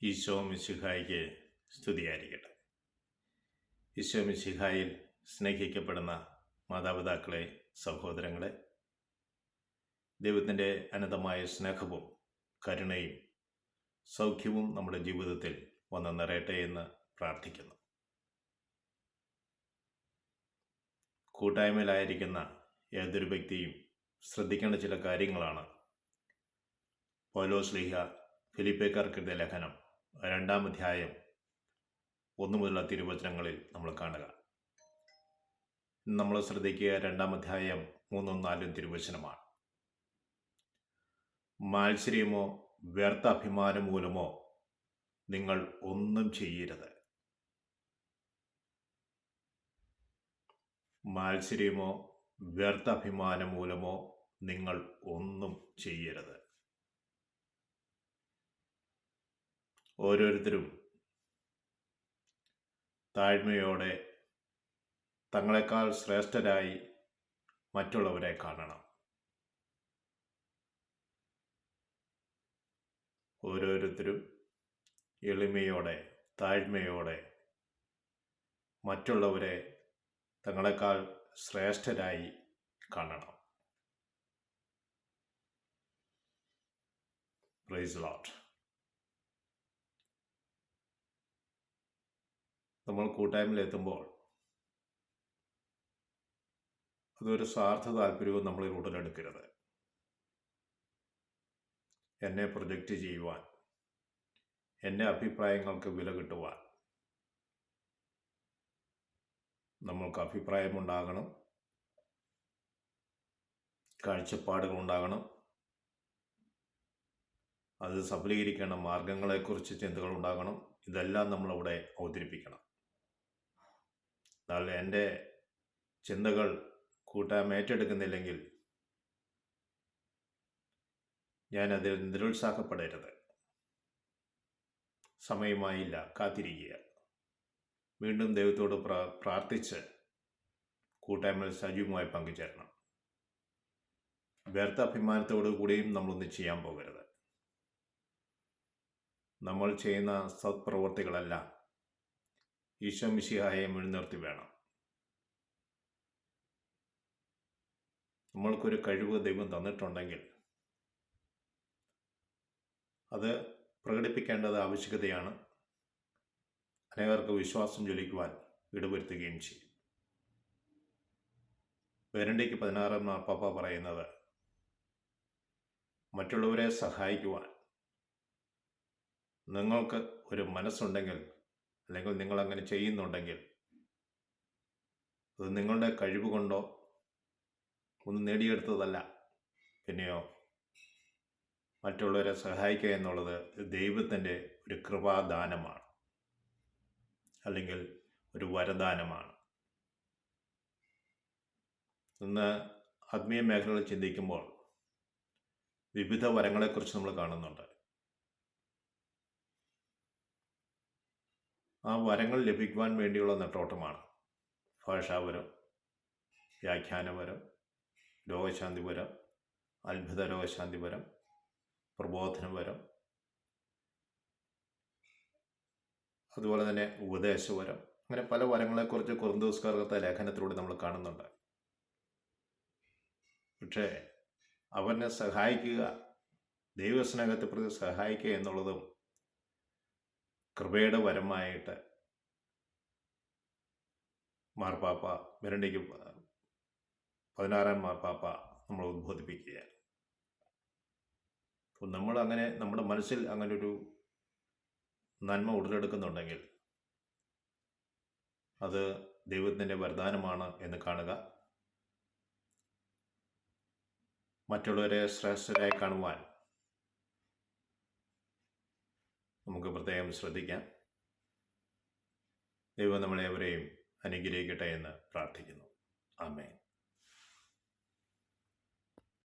ഈശോ മിശിഹായിക്ക് സ്തുതിയായിരിക്കട്ടെ. ഈശോ മിശിഹായിൽ സ്നേഹിക്കപ്പെടുന്ന മാതാപിതാക്കളെ, സഹോദരങ്ങളെ, ദൈവത്തിൻ്റെ അനന്തമായ സ്നേഹവും കരുണയും സൗഖ്യവും നമ്മുടെ ജീവിതത്തിൽ വന്ന് നിറയട്ടെ എന്ന് പ്രാർത്ഥിക്കുന്നു. കൂട്ടായ്മയിലായിരിക്കുന്ന ഏതൊരു വ്യക്തിയും ശ്രദ്ധിക്കേണ്ട ചില കാര്യങ്ങളാണ് പൗലോസ് ശ്ലീഹ ഫിലിപ്പിയർക്കെഴുതിയ ലേഖനം 2-ാം അധ്യായം 1 മുതലുള്ള തിരുവചനങ്ങളിൽ നമ്മൾ കാണുക. നമ്മൾ ശ്രദ്ധിക്കുക 2-ാം അധ്യായം 3-ഉം 4-ഉം തിരുവചനമാണ്. മാത്സര്യമോ വ്യർത്ഥ അഭിമാനം മൂലമോ നിങ്ങൾ ഒന്നും ചെയ്യരുത്. മാത്സര്യമോ വ്യർത്ഥ അഭിമാനം മൂലമോ നിങ്ങൾ ഒന്നും ചെയ്യരുത്. ഓരോരുത്തരും താഴ്മയോടെ തങ്ങളെക്കാൾ ശ്രേഷ്ഠരായി മറ്റുള്ളവരെ കാണണം. ഓരോരുത്തരും എളിമയോടെ താഴ്മയോടെ മറ്റുള്ളവരെ തങ്ങളെക്കാൾ ശ്രേഷ്ഠരായി കാണണം. Praise Lord. നമ്മൾ കൂട്ടായ്മയിലെത്തുമ്പോൾ അതൊരു സ്വാർത്ഥ താല്പര്യവും നമ്മളിൽ ഉടലെടുക്കരുത്. എന്നെ പ്രൊജക്റ്റ് ചെയ്യുവാൻ, എൻ്റെ അഭിപ്രായങ്ങൾക്ക് വില കിട്ടുവാൻ നമ്മൾക്ക് അഭിപ്രായമുണ്ടാകണം, കാഴ്ചപ്പാടുകളുണ്ടാകണം, അത് സഫലീകരിക്കേണ്ട മാർഗങ്ങളെക്കുറിച്ച് ചിന്തകളുണ്ടാകണം. ഇതെല്ലാം നമ്മളവിടെ അവതരിപ്പിക്കണം. എന്നാൽ എൻ്റെ ചിന്തകൾ കൂട്ടായ്മ ഏറ്റെടുക്കുന്നില്ലെങ്കിൽ ഞാനതിൽ നിരുത്സാഹപ്പെടരുത്. സമയമായില്ല, കാത്തിരിക്കുക. വീണ്ടും ദൈവത്തോട് പ്രാർത്ഥിച്ച് കൂട്ടായ്മയിൽ സജീവമായി പങ്കുചേരണം. വ്യർത്ഥ അഭിമാനത്തോടു കൂടിയും നമ്മളൊന്നും ചെയ്യാൻ പോകരുത്. നമ്മൾ ചെയ്യുന്ന സത്പ്രവർത്തികളെല്ലാം ഈശോ മിശിഹായെ മുൻനിർത്തി വേണം. നമ്മൾക്കൊരു കഴിവ് ദൈവം തന്നിട്ടുണ്ടെങ്കിൽ അത് പ്രകടിപ്പിക്കേണ്ടത് ആവശ്യകതയാണ്. അനേകർക്ക് വിശ്വാസം ജ്വലിക്കുവാൻ ഇടവരുത്തുകയും ചെയ്യും. ബെനഡിക്ട് 16 മാർപ്പാപ്പ പറയുന്നത്, മറ്റുള്ളവരെ സഹായിക്കുവാൻ നിങ്ങൾക്ക് ഒരു മനസ്സുണ്ടെങ്കിൽ, അല്ലെങ്കിൽ നിങ്ങളങ്ങനെ ചെയ്യുന്നുണ്ടെങ്കിൽ, അത് നിങ്ങളുടെ കഴിവ് കൊണ്ടോ ഒന്നും നേടിയെടുത്തതല്ല. പിന്നെയോ മറ്റുള്ളവരെ സഹായിക്കുക എന്നുള്ളത് ദൈവത്തിൻ്റെ ഒരു കൃപാദാനമാണ്, അല്ലെങ്കിൽ ഒരു വരദാനമാണ്. ഇന്ന് ആത്മീയ മേഖലകളിൽ ചിന്തിക്കുമ്പോൾ വിവിധ വരങ്ങളെക്കുറിച്ച് നമ്മൾ കാണുന്നുണ്ട്. ആ വരങ്ങൾ ലഭിക്കുവാൻ വേണ്ടിയുള്ള നെട്ടോട്ടമാണ്. ഭാഷാവരം, വ്യാഖ്യാനവരം, രോഗശാന്തിവരം, അത്ഭുത രോഗശാന്തിവരം, പ്രബോധനവരം, അതുപോലെ തന്നെ ഉപദേശവരം. അങ്ങനെ പല വരങ്ങളെക്കുറിച്ച് കൊറിന്തോസ്യർക്കെഴുതിയ ലേഖനത്തിലൂടെ നമ്മൾ കാണുന്നുണ്ട്. പക്ഷേ അവനെ സഹായിക്കുക, ദൈവസ്നേഹത്തെ പ്രതി സഹായിക്കുക എന്നുള്ളതും കൃപയുടെ വരമായിട്ട് മാർപ്പാപ്പ ബെനഡിക്ട് 16-ാം മാർപ്പാപ്പ നമ്മൾ ഉദ്ബോധിപ്പിക്കുകയാണ്. അപ്പോൾ നമ്മളങ്ങനെ നമ്മുടെ മനസ്സിൽ അങ്ങനൊരു നന്മ ഉടലെടുക്കുന്നുണ്ടെങ്കിൽ അത് ദൈവത്തിൻ്റെ വരദാനമാണ് എന്ന് കാണുക. മറ്റുള്ളവരെ ശ്രേഷ്ഠരായി കാണുവാൻ നമുക്ക് പ്രത്യേകം ശ്രദ്ധിക്കാം. ദൈവം നമ്മളെവരെയും അനുഗ്രഹിക്കട്ടെ എന്ന് പ്രാർത്ഥിക്കുന്നു. ആമേൻ.